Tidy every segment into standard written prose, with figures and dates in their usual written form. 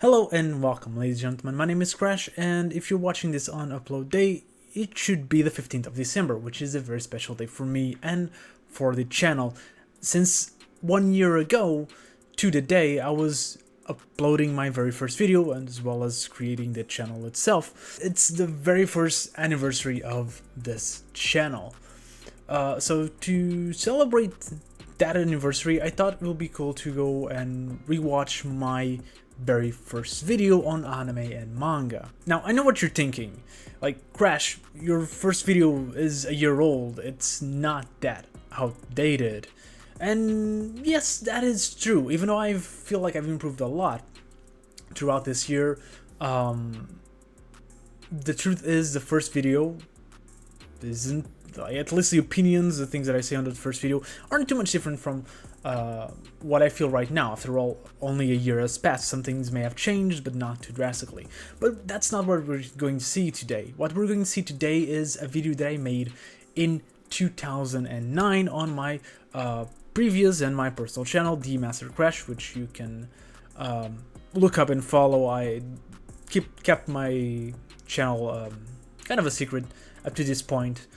Hello and welcome, ladies and gentlemen. My name is Crash, and if you're watching this on upload day, it should be the 15th of December, which is a very special day for me and for the channel. Since 1 year ago to the day, I was uploading my very first video and as well as creating the channel itself. It's the very first anniversary of this channel. So to celebrate that anniversary, I thought it would be cool to go and rewatch my very first video on anime and manga. Now, I know what you're thinking. Like, Crash, your first video is a year old. It's not that outdated. And yes, that is true. Even though I feel like I've improved a lot throughout this year, the truth is the first video isn't, at least the opinions, the things that I say on the first video aren't too much different from what I feel right now. After all, only a year has passed. Some things may have changed, but not too drastically. But that's not what we're going to see today. What we're going to see today is a video that I made in 2009 on my previous and my personal channel, The Master Crash, which you can look up and follow. I kept my channel kind of a secret up to this point.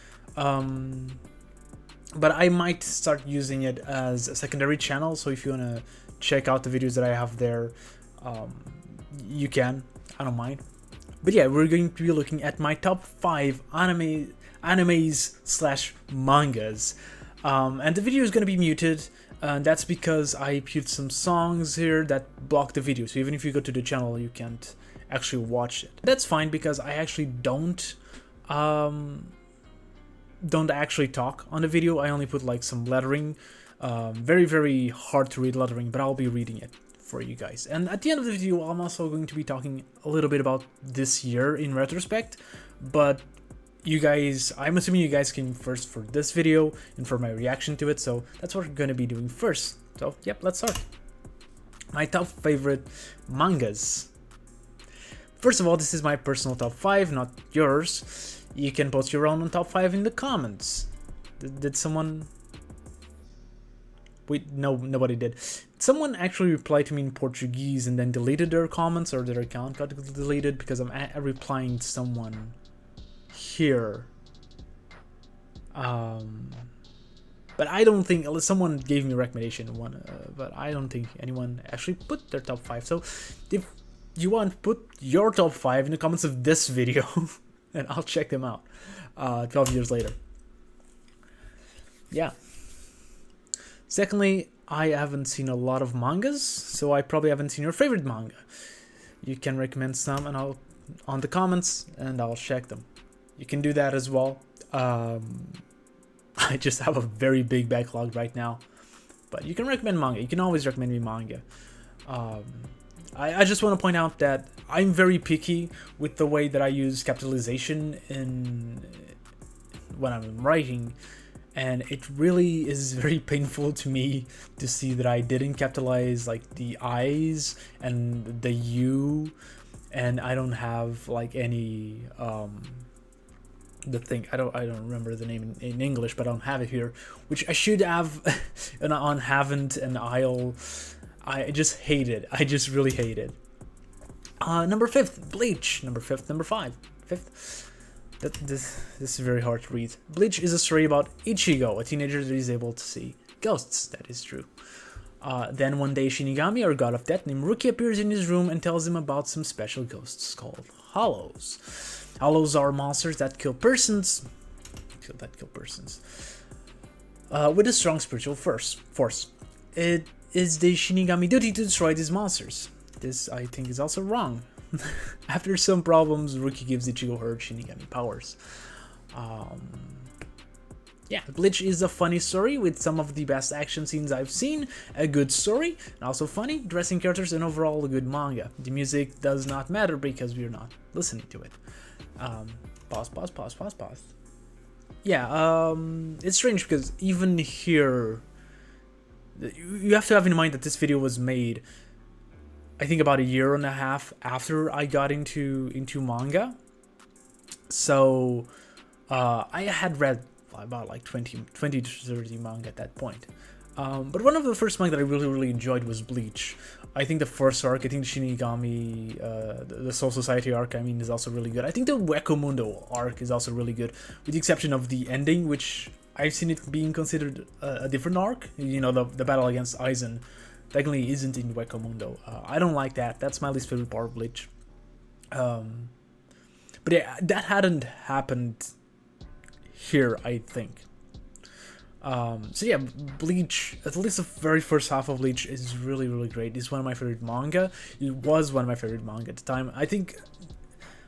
But I might start using it as a secondary channel, so if you want to check out the videos that I have there, you can. I don't mind. But yeah, we're going to be looking at my top 5 animes slash mangas. And the video is going to be muted, and that's because I put some songs here that block the video. So even if you go to the channel, you can't actually watch it. That's fine, because I actually don't actually talk on the video. I only put like some lettering, very hard to read lettering, but I'll be reading it for you guys. And at the end of the video, I'm also going to be talking a little bit about this year in retrospect, but you guys, I'm assuming you guys came first for this video and for my reaction to it, so that's what we're going to be doing first. So yep, let's start. My top favorite mangas. First of all, this is my personal top 5, not yours. You can post your own top 5 in the comments. Did someone... Wait, no, nobody did. Someone actually replied to me in Portuguese and then deleted their comments, or their account got deleted because I'm replying to someone here. But I don't think... Someone gave me a recommendation, but I don't think anyone actually put their top 5. So if you want, put your top 5 in the comments of this video. And I'll check them out 12 years later. Yeah. Secondly, I haven't seen a lot of mangas, so I probably haven't seen your favorite manga. You can recommend some and I'll on the comments, and I'll check them. You can do that as well. I just have a very big backlog right now, but you can recommend manga. You can always recommend me manga. I just want to point out that I'm very picky with the way that I use capitalization when I'm writing, and it really is very painful to me to see that I didn't capitalize like the I's and the U, and I don't have like any the thing, I don't remember the name in English, but I don't have it here, which I should have on haven't and I'll. I just hate it. I just really hate it. Number 5, Bleach. Number 5. This is very hard to read. Bleach is a story about Ichigo, a teenager that is able to see ghosts. That is true. Then one day Shinigami, or god of death, named Rookie appears in his room and tells him about some special ghosts called Hollows. Hollows are monsters that kill persons. With a strong spiritual force. It is the Shinigami duty to destroy these monsters. This, I think, is also wrong. After some problems, Rookie gives Ichigo her Shinigami powers. Yeah, Bleach is a funny story with some of the best action scenes I've seen, a good story, and also funny, dressing characters, and overall a good manga. The music does not matter because we're not listening to it. Pause. Yeah, it's strange because even here, you have to have in mind that this video was made, I think, about a year and a half after I got into manga. So I had read about like 20 to 30 manga at that point. But one of the first manga that I really enjoyed was Bleach. I think the first arc, I think the Shinigami, the Soul Society arc, I mean, is also really good. I think the Wekamundo arc is also really good, with the exception of the ending, which I've seen it being considered a different arc. You know, the battle against Aizen technically isn't in Wekamundo. I don't like that. That's my least favorite part of Bleach. But yeah, that hadn't happened here, I think. So yeah, Bleach, at least the very first half of Bleach is really, really great. It's one of my favorite manga. It was one of my favorite manga at the time. I think,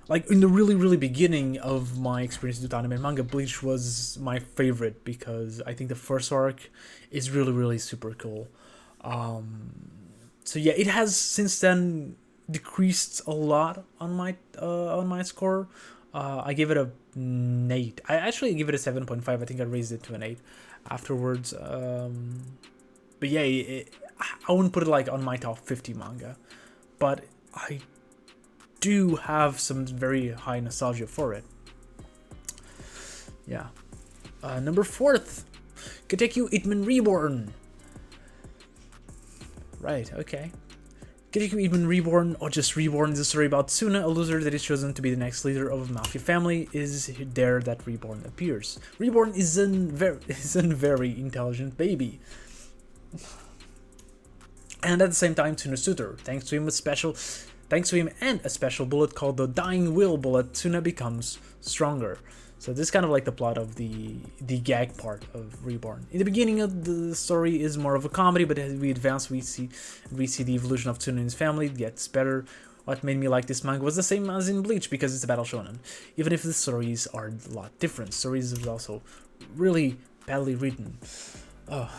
like, in the really, really beginning of my experience with anime and manga, Bleach was my favorite because I think the first arc is really, really super cool. So yeah, it has since then decreased a lot on my score. I gave it an 8. I actually give it a 7.5. I think I raised it to an 8 afterwards. But yeah, I wouldn't put it like on my top 50 manga, but I do have some very high nostalgia for it. Yeah. Number 4th, Katekyo Hitman Reborn. Right, okay. Katekyo Hitman Reborn, or just Reborn, is a story about Tsuna, a loser that is chosen to be the next leader of a mafia family. Is there that Reborn appears. Reborn is a very intelligent baby. And at the same time, Tsuna's tutor. Thanks to him and a special bullet called the Dying Will bullet, Tsuna becomes stronger. So this is kind of like the plot of the gag part of Reborn. In the beginning of the story is more of a comedy, but as we advance, we see the evolution of Tsuna and his family. It gets better. What made me like this manga was the same as in Bleach, because it's a battle shonen. Even if the stories are a lot different, stories are also really badly written. Oh.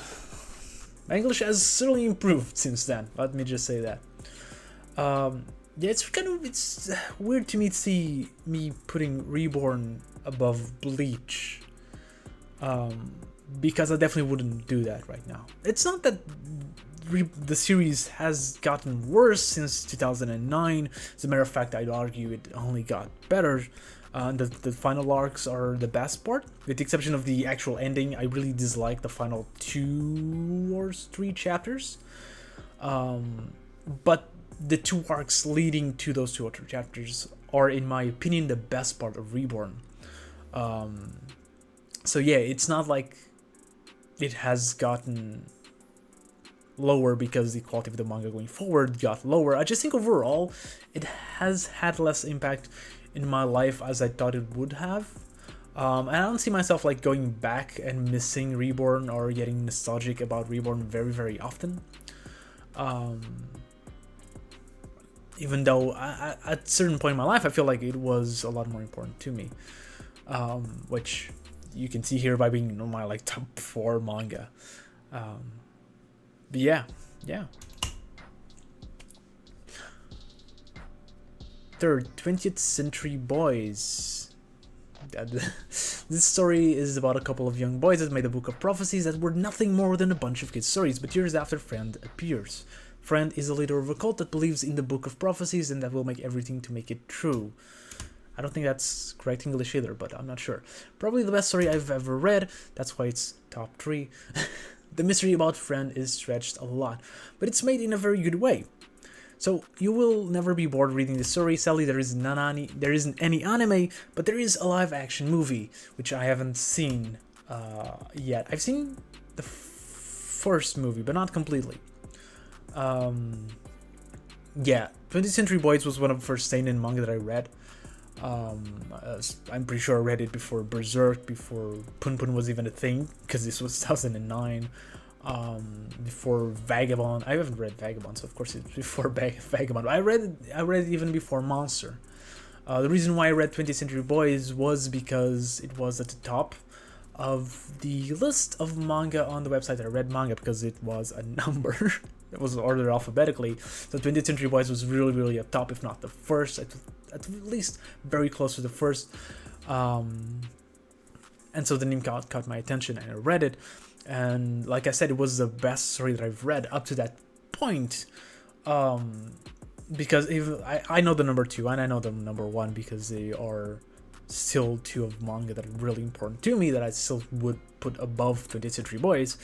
My English has certainly improved since then. Let me just say that. Yeah, it's weird to me to see me putting Reborn above Bleach, because I definitely wouldn't do that right now. It's not that the series has gotten worse since 2009. As a matter of fact, I'd argue it only got better. The final arcs are the best part, with the exception of the actual ending. I really dislike the final 2 or 3 chapters, but the 2 arcs leading to those 2 or 3 chapters are, in my opinion, the best part of Reborn. So yeah, it's not like it has gotten lower because the quality of the manga going forward got lower. I just think overall it has had less impact in my life as I thought it would have. And I don't see myself like going back and missing Reborn or getting nostalgic about Reborn very, very often. Even though at a certain point in my life, I feel like it was a lot more important to me. Which you can see here by being in my like top 4 manga. But yeah. Third, 20th Century Boys. This story is about a couple of young boys that made a book of prophecies that were nothing more than a bunch of kids' stories, but years after Friend appears. Friend is a leader of a cult that believes in the book of prophecies and that will make everything to make it true. I don't think that's correct English either, but I'm not sure. Probably the best story I've ever read, that's why it's top 3. The mystery about Friend is stretched a lot, but it's made in a very good way. So you will never be bored reading the story. Sadly, there isn't any anime, but there is a live-action movie, which I haven't seen yet. I've seen the first movie, but not completely. Yeah, 20th Century Boys was one of the first seinen manga that I read. I'm pretty sure I read it before Berserk, before Pun Pun was even a thing, because this was 2009. Before Vagabond. I haven't read Vagabond, so of course it's before Vagabond. I read it even before Monster. The reason why I read 20th Century Boys was because it was at the top of the list of manga on the website. I read manga because it was a number. It was ordered alphabetically. So 20th Century Boys was really, really at top, if not the first, at least very close to the first. And so the name caught my attention, and I read it. And like I said, it was the best story that I've read up to that point. Because even I know the number 2 and I know the number 1 because they are still 2 of manga that are really important to me, that I still would put above 20th Century Boys.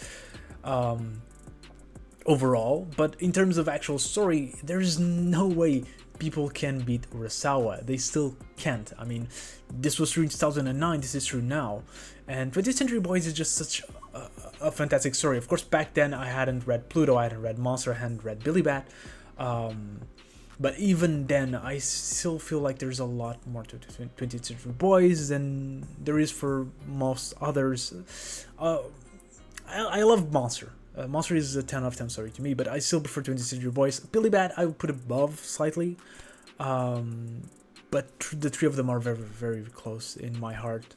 overall, but in terms of actual story, there's no way people can beat Urasawa. They still can't. I mean, this was true in 2009, this is true now. And 20th Century Boys is just such a fantastic story. Of course, back then I hadn't read Pluto, I hadn't read Monster, I hadn't read Billy Bat. But even then, I still feel like there's a lot more to 20th Century Boys than there is for most others. I love Monster. Monster is a 10 out of 10 story to me, but I still prefer 20th Century Boys. Billy Bat I would put above slightly, but the three of them are very, very close in my heart.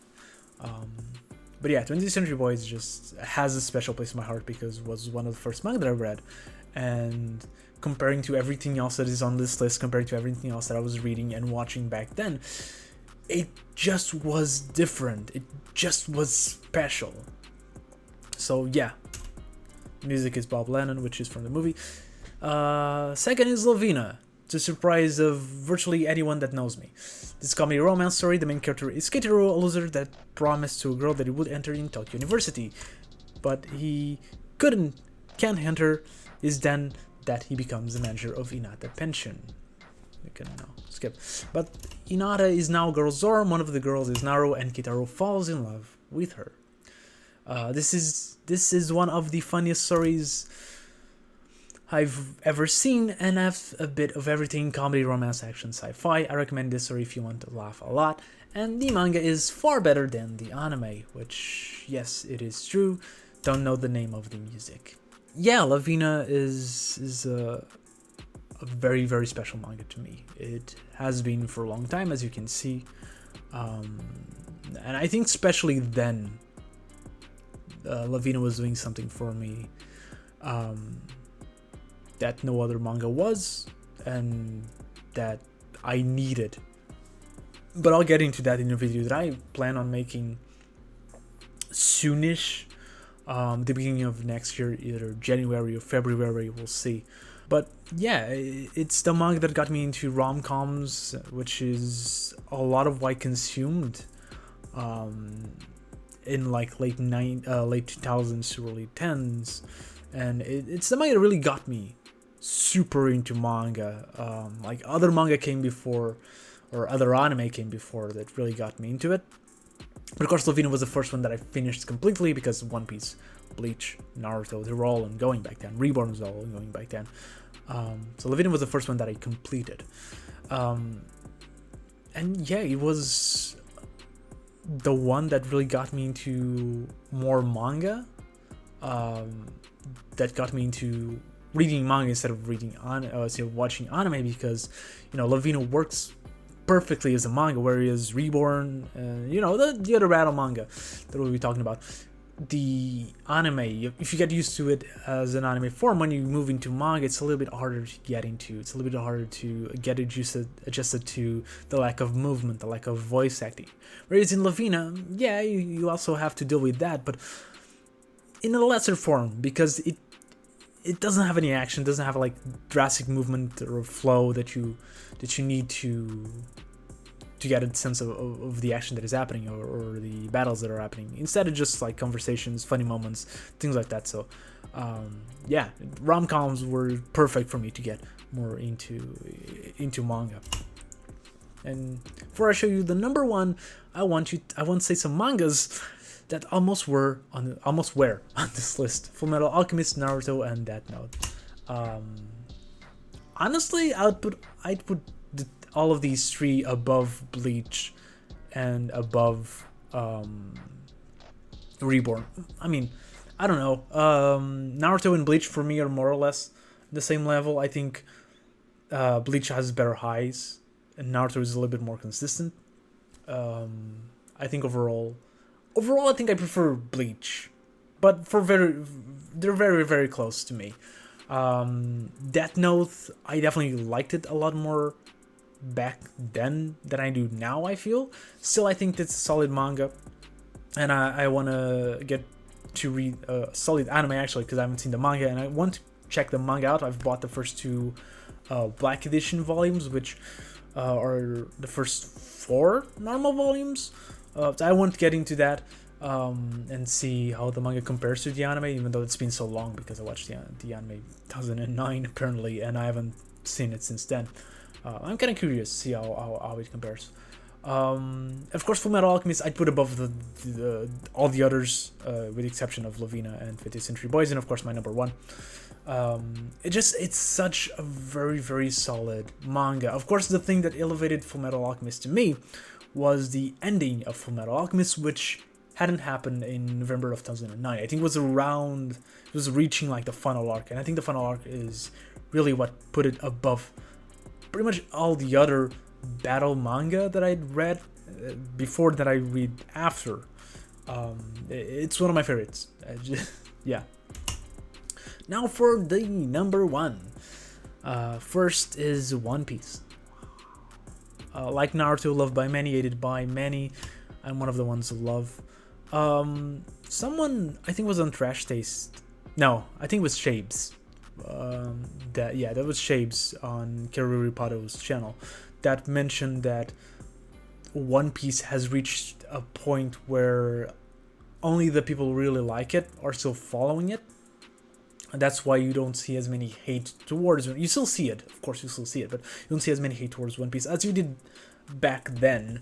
But yeah, 20th Century Boys just has a special place in my heart because it was one of the first manga that I read, and comparing to everything else that is on this list, comparing to everything else that I was reading and watching back then, it just was different. It just was special. So yeah, music is Bob Lennon, which is from the movie. Second is Lavina, to the surprise of virtually anyone that knows me. This comedy romance story, the main character is Keitaro, a loser that promised to a girl that he would enter in Tokyo University, but he can't enter, is then that he becomes the manager of Inata Pension. We can now skip. But Inata is now girl's dorm, one of the girls is Naru, and Keitaro falls in love with her. This is one of the funniest stories I've ever seen, and has a bit of everything: comedy, romance, action, sci-fi. I recommend this story if you want to laugh a lot. And the manga is far better than the anime, which, yes, it is true. Don't know the name of the music. Yeah, Lavina is a very, very special manga to me. It has been for a long time, as you can see. And I think especially then, Lavina was doing something for me that no other manga was, and that I needed. But I'll get into that in a video that I plan on making soonish, the beginning of next year, either January or February, we'll see. But yeah, it's the manga that got me into rom-coms, which is a lot of what I consumed in like late 2000s to early 10s, and it's the manga that really got me super into manga. Like other manga came before, or other anime came before, that really got me into it. But of course, Lavina was the first one that I finished completely, because One Piece, Bleach, Naruto, they were all ongoing back then. Reborn was all ongoing back then. So Lavina was the first one that I completed. And yeah, it was the one that really got me into more manga. That got me into reading manga instead of watching anime, because, you know, Lavina works perfectly as a manga, whereas Reborn, the other battle manga that we'll be talking about, the anime, if you get used to it as an anime form, when you move into manga, it's a little bit harder to get into. It's a little bit harder to get adjusted to the lack of movement, the lack of voice acting. Whereas in Lavina, yeah, you also have to deal with that, but in a lesser form, because it doesn't have any action, doesn't have like drastic movement or flow that you need to get a sense of the action that is happening, or the battles that are happening. Instead of just like conversations, funny moments, things like that. So yeah, rom-coms were perfect for me to get more into manga. And before I show you the number one, I want to say some mangas that almost were on this list: Fullmetal Alchemist, Naruto, and Death Note. Honestly, I'd put all of these three above Bleach and above Reborn. I mean, I don't know. Naruto and Bleach for me are more or less the same level. I think Bleach has better highs, and Naruto is a little bit more consistent. I think overall, I think I prefer Bleach, but they're very, very close to me. Death Note, I definitely liked it a lot more back then than I do now, I feel. Still, I think it's a solid manga, and I want to get to read a solid anime, actually, because I haven't seen the manga, and I want to check the manga out. I've bought the first two Black Edition volumes, which are the first 4 normal volumes. I want to get into that. and see how the manga compares to the anime, even though it's been so long because I watched the anime 2009 apparently, and I haven't seen it since then. I'm kind of curious to see how it compares. Of course, Fullmetal Alchemist I'd put above all the others, with the exception of Lovina and 50th Century Boys, and of course my number one. It's such a very solid manga. Of course, the thing that elevated Fullmetal Alchemist to me was the ending of Fullmetal Alchemist, which hadn't happened in November of 2009. I think it was reaching like the final arc, and I think the final arc is really what put it above pretty much all the other battle manga that I'd read before that I read after. It's one of my favorites. Yeah. Now for the number one. First is One Piece. Like Naruto, loved by many, hated by many. I'm one of the ones who love. Someone, I think was on Trash Taste. No, I think it was Shabes. That was Shabes on Keruri Pato's channel that mentioned that One Piece has reached a point where only the people who really like it are still following it. And that's why you don't see as many hate towards it. You still see it, of course, you still see it, but you don't see as many hate towards One Piece as you did back then.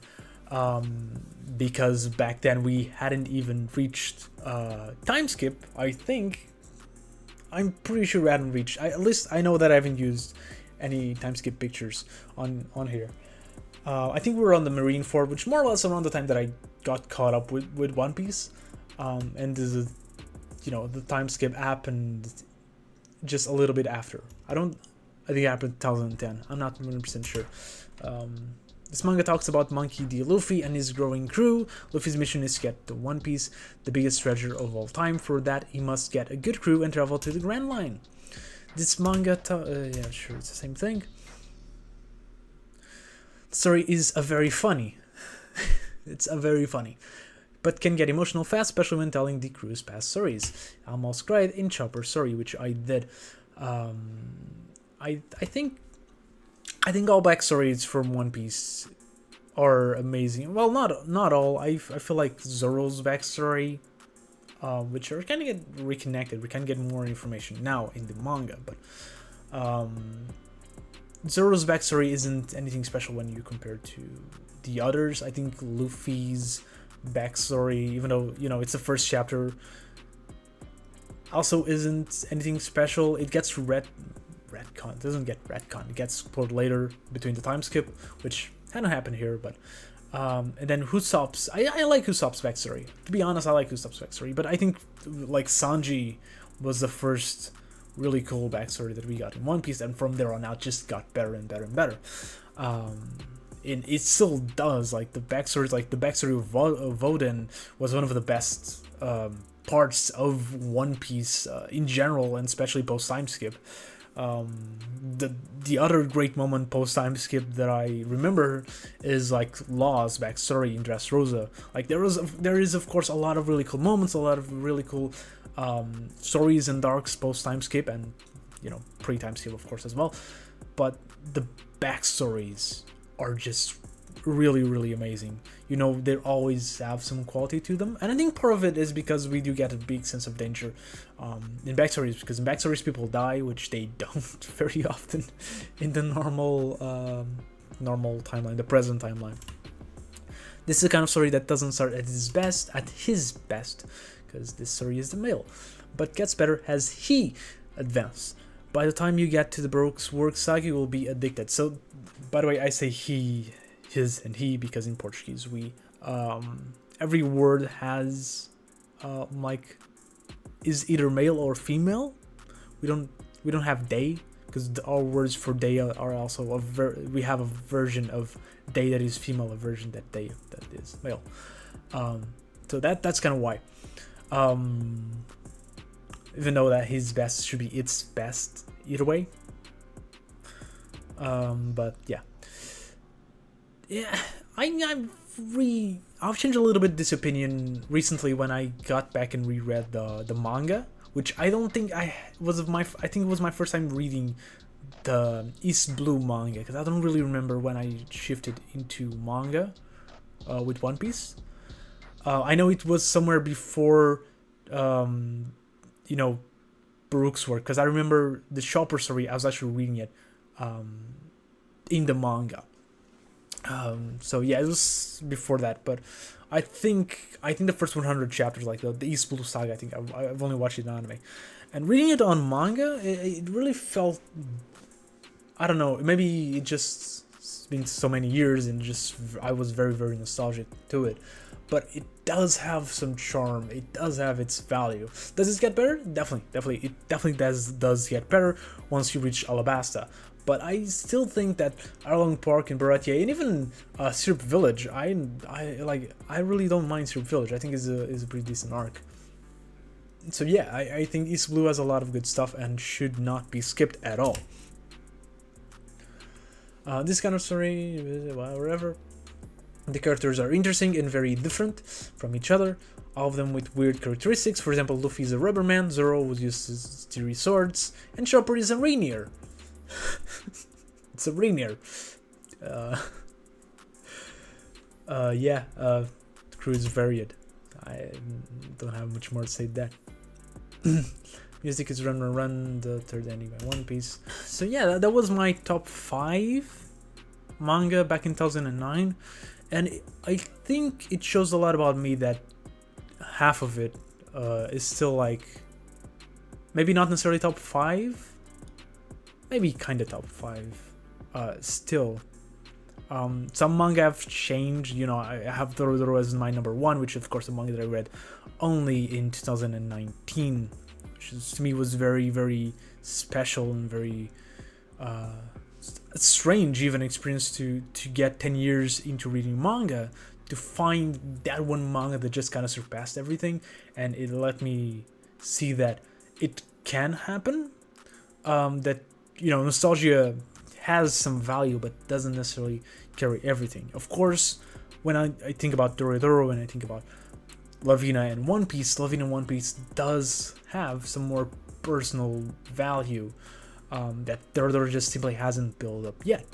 Because back then we hadn't even reached time skip. I'm pretty sure we hadn't reached. At least I know that I haven't used any time skip pictures on here. I think we were on the Marineford, which more or less around the time that I got caught up with One Piece. And the time skip happened just a little bit after. I think it happened in 2010. I'm not 100% sure. This manga talks about Monkey D. Luffy and his growing crew. Luffy's mission is to get to One Piece, the biggest treasure of all time. For that, he must get a good crew and travel to the Grand Line. This manga, yeah, sure, it's the same thing. The story is very funny. It's a very funny, but can get emotional fast, especially when telling the crew's past stories. I almost cried in Chopper's story, which I did. I think all backstories from One Piece are amazing. Well, not all. I feel like Zoro's backstory, which are kind of get reconnected. We can get more information now in the manga, but Zoro's backstory isn't anything special when you compare to the others. I think Luffy's backstory, even though it's the first chapter, also isn't anything special. It gets retcon. It doesn't get retcon. It gets explored later between the time skip, which kind of happened here. But and then Usopp's, I like Usopp's backstory. To be honest, I like Usopp's backstory. But I think like Sanji was the first really cool backstory that we got in One Piece, and from there on out just got better and better and better. And it still does. Like the backstory of Voden was one of the best parts of One Piece in general, and especially post time skip. The other great moment post time skip that I remember is like Law's backstory in Dressrosa. Like there is of course a lot of really cool moments, a lot of really cool stories and arcs post time skip, and pre time skip of course as well. But the backstories are just really, really amazing. They always have some quality to them, and I think part of it is because we do get a big sense of danger in backstories, because in backstories people die, which they don't very often in the normal timeline, the present timeline. This is a kind of story that doesn't start at his best, because this story is the male, but gets better as he advances. By the time you get to the Baroque's work, Sagi will be addicted. So, by the way, I say he, his, and he because in Portuguese we every word has is either male or female. We don't have they, because our words for they are also we have a version of they that is female, a version that is male. So that's kind of why. Even though that his best should be its best either way. But yeah, I've changed a little bit this opinion recently when I got back and reread the manga, which I think it was my first time reading the East Blue manga, because I don't really remember when I shifted into manga with One Piece. I know it was somewhere before, um, you know, Baruch's work, because I remember the Chopper story. I was actually reading it in the manga. So yeah, it was before that, but I think the first 100 chapters, like the East Blue Saga, I think I've only watched it in anime, and reading it on manga, it really felt, I don't know, maybe it just it's been so many years and just I was very very nostalgic to it, but it does have some charm. It does have its value. Does it get better? Definitely. It definitely does get better once you reach Alabasta. But I still think that Arlong Park and Baratie and even Syrup Village, I really don't mind Syrup Village. I think is a pretty decent arc. So yeah, I think East Blue has a lot of good stuff and should not be skipped at all. This kind of story, whatever. The characters are interesting and very different from each other, all of them with weird characteristics. For example, Luffy is a rubber man, Zoro uses three swords, and Chopper is a Rainier. It's a Rainier. Yeah, the crew is varied. I don't have much more to say to that. Music is Run, the third ending by One Piece. So yeah, that was my top 5 manga back in 2009. And I think it shows a lot about me that half of it is still like, maybe not necessarily top 5, maybe kind of top 5 still. Some manga have changed, you know. I have Doro as my number 1, which of course a manga that I read only in 2019, which is, to me, was very very special and very strange even experience to get 10 years into reading manga to find that one manga that just kind of surpassed everything, and it let me see that it can happen, that, you know, nostalgia has some value but doesn't necessarily carry everything. Of course, when I think about Doro and I think about Lavina and One Piece, does have some more personal value that Doro just simply hasn't built up yet.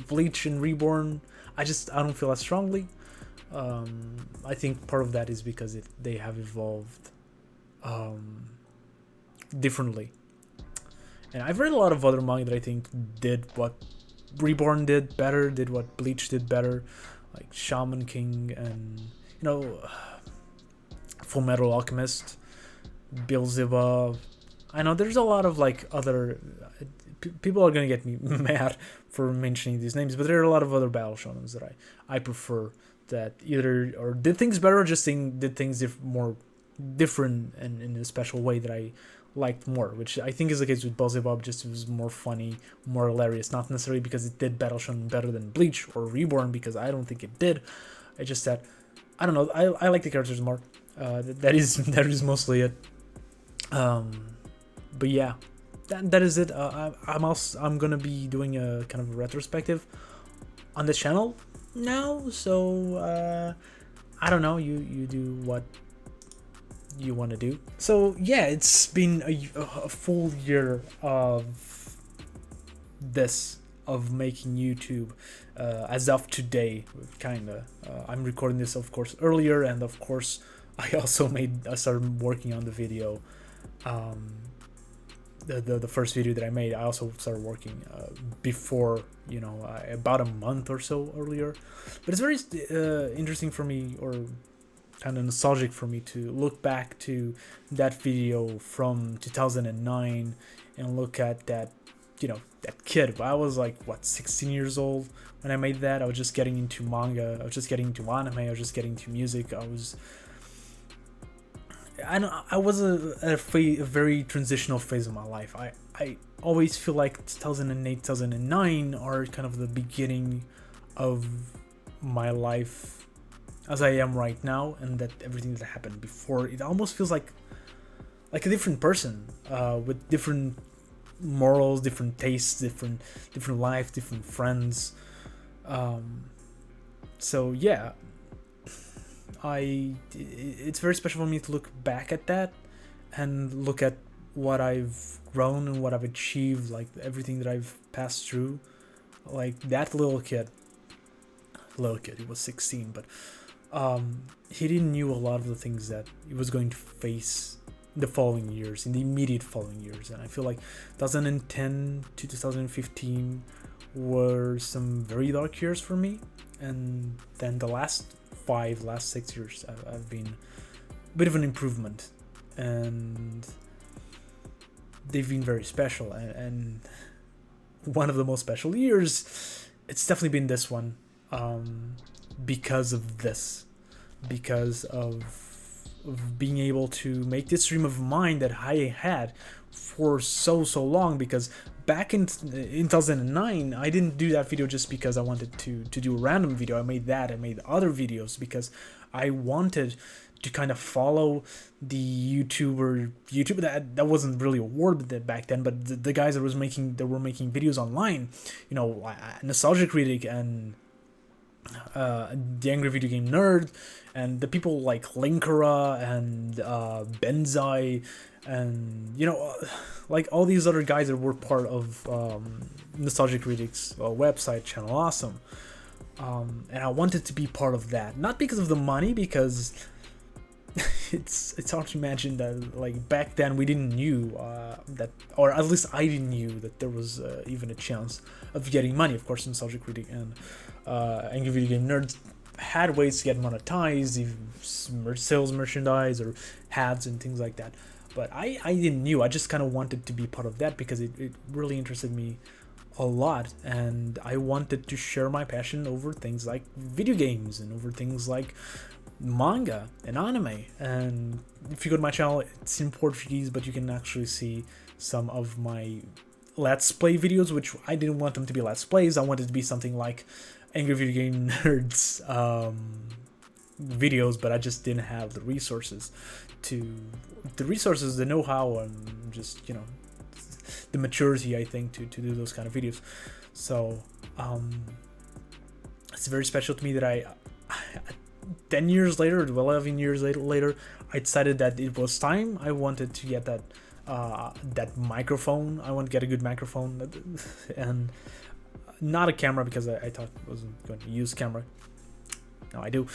Bleach and Reborn, I don't feel as strongly. I think part of that is because they have evolved differently. And I've read a lot of other manga that I think did what Reborn did better, did what Bleach did better, like Shaman King and, you know, Full Metal Alchemist, Beelzebub. I know there's a lot of like other people are gonna get me mad for mentioning these names, but there are a lot of other battle shonens that I prefer that either or did things better or just did things more different and in a special way that I liked more, which I think is the case with Beelzebub. Just it was more funny, more hilarious, not necessarily because it did battle shonen better than Bleach or Reborn, because I don't think it did. I just that I don't know, I like the characters more. That is mostly it. But yeah, that is it. I'm gonna be doing a kind of a retrospective on the channel now, so I don't know, you do what you want to do. So yeah, it's been a full year of making YouTube as of today, kinda. I'm recording this of course earlier, and of course I also started working on the video. The first video that I made, I also started working before, you know, about a month or so earlier. But it's very interesting for me, or kind of nostalgic for me, to look back to that video from 2009 and look at that, you know, that kid. I was like, what, 16 years old when I made that. I was just getting into manga, I was just getting into anime, I was just getting into music. I was at a very transitional phase of my life. I always feel like 2008, 2009 are kind of the beginning of my life as I am right now, and that everything that happened before, it almost feels like a different person, with different morals, different tastes, different life, different friends. So yeah, it's very special for me to look back at that and look at what I've grown and what I've achieved, like everything that I've passed through. Like that little kid, he was 16, but he didn't knew a lot of the things that he was going to face in the following years, in the immediate following years. And I feel like 2010 to 2015 were some very dark years for me, and then the last 6 years have been a bit of an improvement, and they've been very special. And one of the most special years, it's definitely been this one, because of this, because of being able to make this dream of mine that I had for so long. Because back in 2009, I didn't do that video just because I wanted to do a random video. I made other videos because I wanted to kind of follow the YouTube that wasn't really a word back then, but the guys that were making videos online, you know, Nostalgia Critic and the Angry Video Game Nerd, and the people like Linkara and Benzai, and you know, like all these other guys that were part of Nostalgia Critic's website channel. Awesome. And I wanted to be part of that, not because of the money, because it's hard to imagine that, like, back then we didn't knew that, or at least I didn't knew that there was even a chance of getting money. Of course, Nostalgia Critic and Angry Video Game Nerds had ways to get monetized, even sales merchandise or hats and things like that. But I didn't knew. I just kind of wanted to be part of that because it really interested me a lot, and I wanted to share my passion over things like video games and over things like manga and anime. And if you go to my channel, it's in Portuguese, but you can actually see some of my Let's Play videos, which I didn't want them to be Let's Plays. I wanted to be something like Angry Video Game Nerds videos, but I just didn't have the resources, the know-how, and just, you know, the maturity, I think, to do those kind of videos. So it's very special to me that I 10 years later, 11 years later, I decided that it was time. I wanted to get that microphone. I want to get a good microphone, and not a camera, because I thought I wasn't going to use camera. Now I do.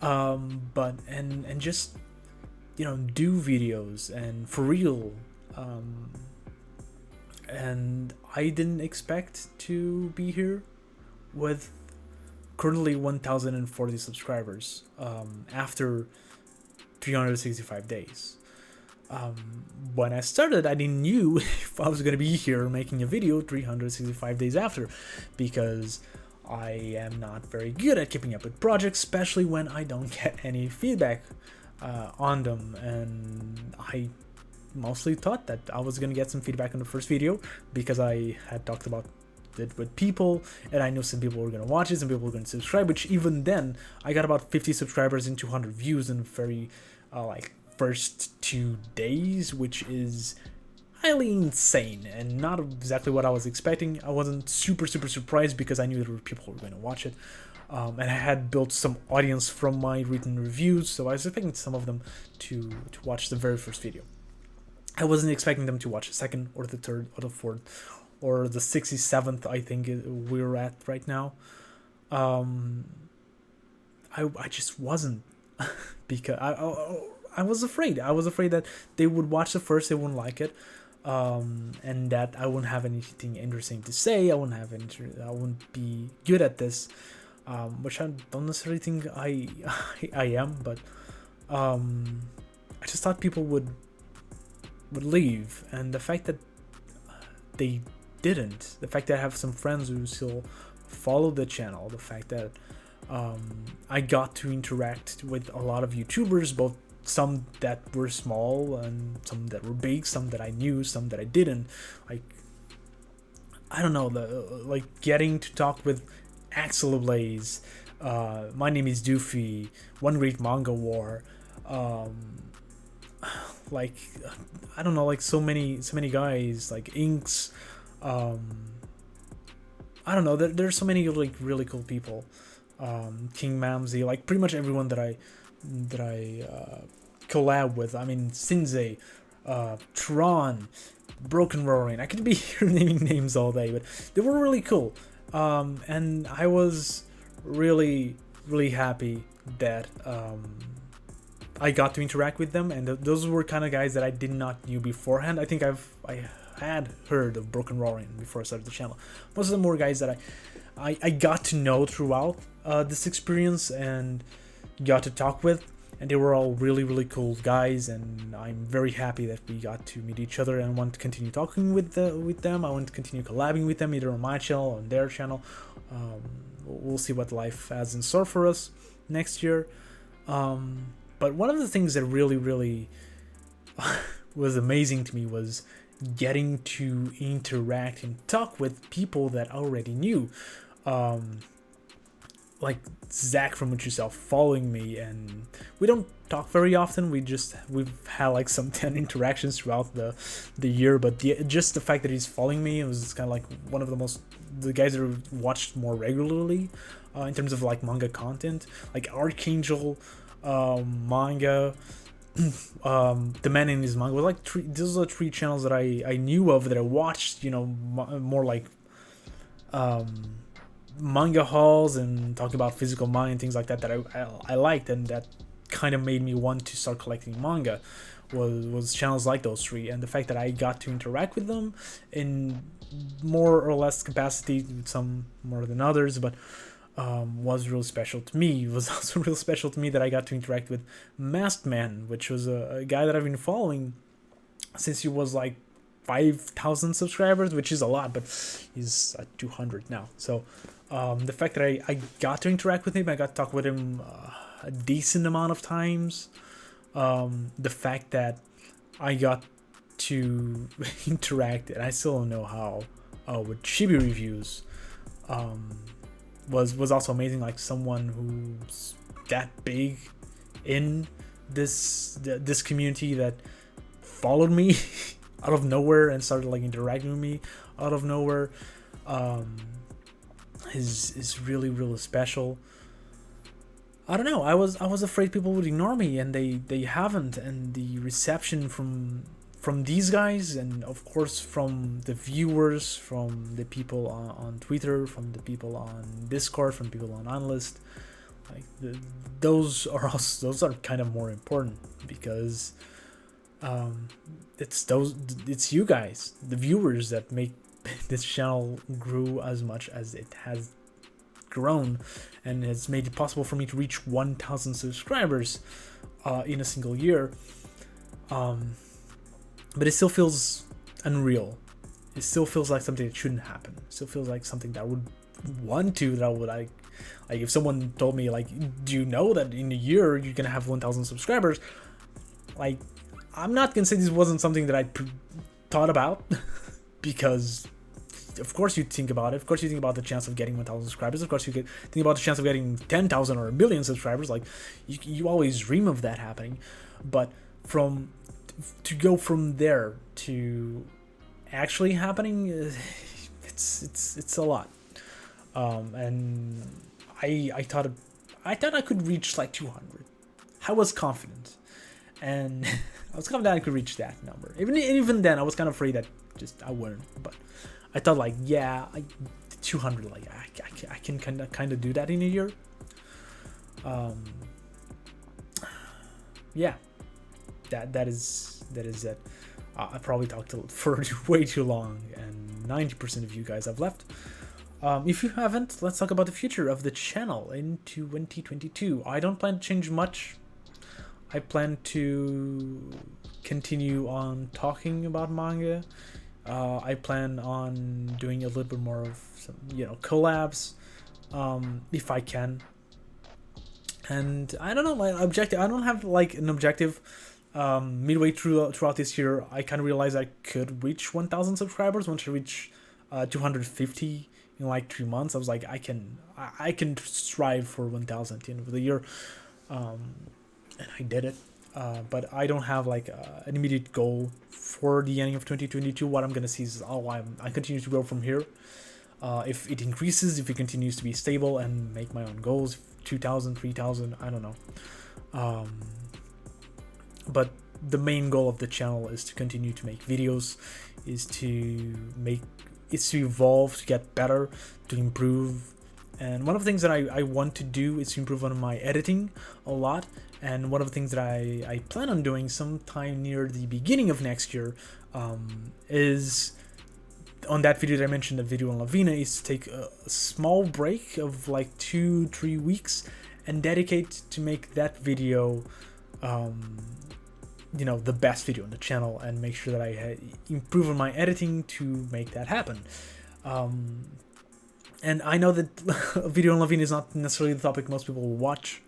But and just, you know, do videos and for real. And I didn't expect to be here with currently 1,040 subscribers after 365 days. When I started, I didn't knew if I was going to be here making a video 365 days after, because I am not very good at keeping up with projects, especially when I don't get any feedback on them. And I mostly thought that I was going to get some feedback on the first video because I had talked about it with people, and I know some people were going to watch it, some people were going to subscribe, which even then I got about 50 subscribers and 200 views in the very like first 2 days, which is highly insane and not exactly what I was expecting. I wasn't super surprised because I knew there were people who were going to watch it, and I had built some audience from my written reviews, so I was expecting some of them to watch the very first video. I wasn't expecting them to watch the second or the third or the fourth or the 67th, I think we're at right now. I just wasn't, because I was afraid. I was afraid that they would watch the first, they wouldn't like it, and that I wouldn't have anything interesting to say. I wouldn't be good at this, which I don't necessarily think I am, but I just thought people would leave, and the fact that they didn't, the fact that I have some friends who still follow the channel, the fact that I got to interact with a lot of YouTubers, both some that were small and some that were big, some that I knew, some that I didn't, like, I don't know, like getting to talk with Axel Blaze, My Name is Doofy, One Great Manga War, like, I don't know, like so many guys, like Inks, I don't know, there's so many like really cool people, King Mamsie, like pretty much everyone that I collab with. I mean, Shinzei, Tron, Broken Roaring. I could be here naming names all day, but they were really cool, and I was really happy that I got to interact with them, and those were kind of guys that I did not knew beforehand. I think I had heard of Broken Roaring before I started the channel. Most of them were guys that I got to know throughout this experience and got to talk with, and they were all really cool guys, and I'm very happy that we got to meet each other, and I want to continue talking with them. I want to continue collabing with them, either on my channel or on their channel. We'll see what life has in store for us next year. But one of the things that really was amazing to me was getting to interact and talk with people that I already knew. Like Zach from What Yourself following me, and we don't talk very often. We've had like some 10 interactions throughout the year, but just the fact that he's following me, it was kind of like one of the guys that are watched more regularly in terms of like manga content, like Archangel, Manga, the man in his manga. Was like those are 3 channels that I knew of, that I watched, more like manga hauls and talking about physical manga and things like that I liked, and that kind of made me want to start collecting manga. Was channels like those 3, and the fact that I got to interact with them in more or less capacity, some more than others, but was real special to me. It was also real special to me that I got to interact with Masked Man, which was a guy that I've been following since he was like 5,000 subscribers, which is a lot, but he's at 200 now. So the fact that I got to interact with him, I got to talk with him a decent amount of times. The fact that I got to interact, and I still don't know how, with Chibi reviews, was also amazing. Like someone who's that big in this community that followed me out of nowhere and started like interacting with me out of nowhere, is really special. I don't know. I was afraid people would ignore me, and they haven't. And the reception from these guys, and of course from the viewers, from the people on Twitter, from the people on Discord, from people on Analyst, like those are kind of more important, because it's you guys, the viewers, that make this channel grew as much as it has grown, and it's made it possible for me to reach 1,000 subscribers in a single year. But it still feels unreal. It still feels like something that shouldn't happen. It still feels like something that I would want to, that I would like if someone told me, like, do you know that in a year you're gonna have 1,000 subscribers? Like, I'm not gonna say this wasn't something that I thought about, because of course you think about it. Of course you think about the chance of getting 1,000 subscribers. Of course you think about the chance of getting 10,000 or a million subscribers. Like, you always dream of that happening. But to go from there to actually happening, it's a lot. And I thought I could reach like 200. I was confident, and I was confident I could reach that number. Even then, I was kind of afraid that I wouldn't. But I thought, like, 200. Like, I can kind of do that in a year. Yeah. That is it. I probably talked for way too long, and 90% of you guys have left. If you haven't, let's talk about the future of the channel in 2022. I don't plan to change much. I plan to continue on talking about manga. I plan on doing a little bit more of some, collabs, if I can. And I don't know, my objective. I don't have like an objective. Midway throughout this year, I kind of realized I could reach 1,000 subscribers. Once I reach 250 in like 3 months, I was like, I can strive for 1,000 at the end of the year, and I did it. But I don't have like an immediate goal for the ending of 2022. What I'm gonna see is, I continue to grow from here. If it increases, if it continues to be stable, and make my own goals, 2,000, 3,000, I don't know. But the main goal of the channel is to continue to make videos, is to evolve, to get better, to improve, And one of the things that I want to do is to improve on my editing a lot. And one of the things that I plan on doing sometime near the beginning of next year is on that video that I mentioned, the video on Lavina, is to take a small break of like 2-3 weeks and dedicate to make that video you know, the best video on the channel, and make sure that I improve on my editing to make that happen. And I know that a video on Lavina is not necessarily the topic most people will watch,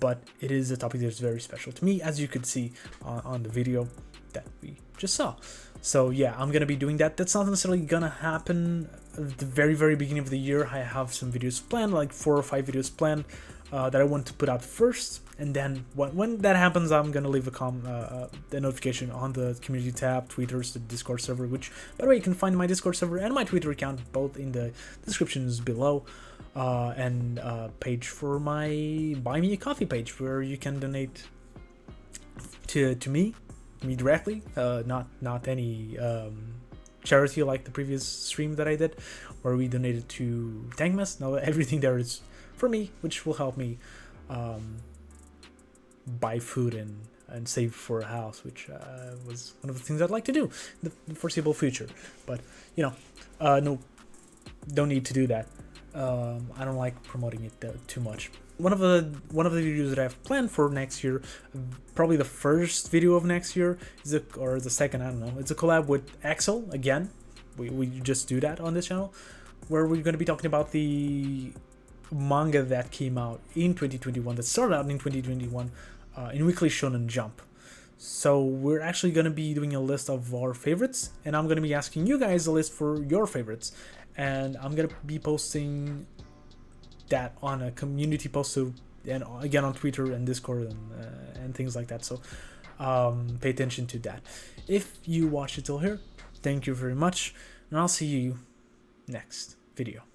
but it is a topic that's very special to me, as you could see on the video that we just saw. So yeah, I'm gonna be doing that. That's not necessarily gonna happen at the very beginning of the year. I have some videos planned, like 4 or 5 videos planned that I want to put out first, and then when that happens, I'm gonna leave a notification on the community tab, Twitter's, the Discord server, which, by the way, you can find my Discord server and my Twitter account both in the descriptions below, and page for my Buy Me a Coffee page, where you can donate to me directly, not any charity like the previous stream that I did, where we donated to Tankmas. No, everything there is for me, which will help me buy food and save for a house, which was one of the things I'd like to do in the foreseeable future. But you know, no, don't need to do that. I don't like promoting it too much. One of the videos that I have planned for next year, probably the first video of next year, is or the second, I don't know. It's a collab with Axel again. We just do that on this channel, where we're going to be talking about the manga that came out in 2021, that started out in 2021 in Weekly Shonen Jump. So we're actually going to be doing a list of our favorites, and I'm going to be asking you guys a list for your favorites, and I'm going to be posting that on a community post, so, and again on Twitter and Discord and things like that. So pay attention to that. If you watched it till here, thank you very much, and I'll see you next video.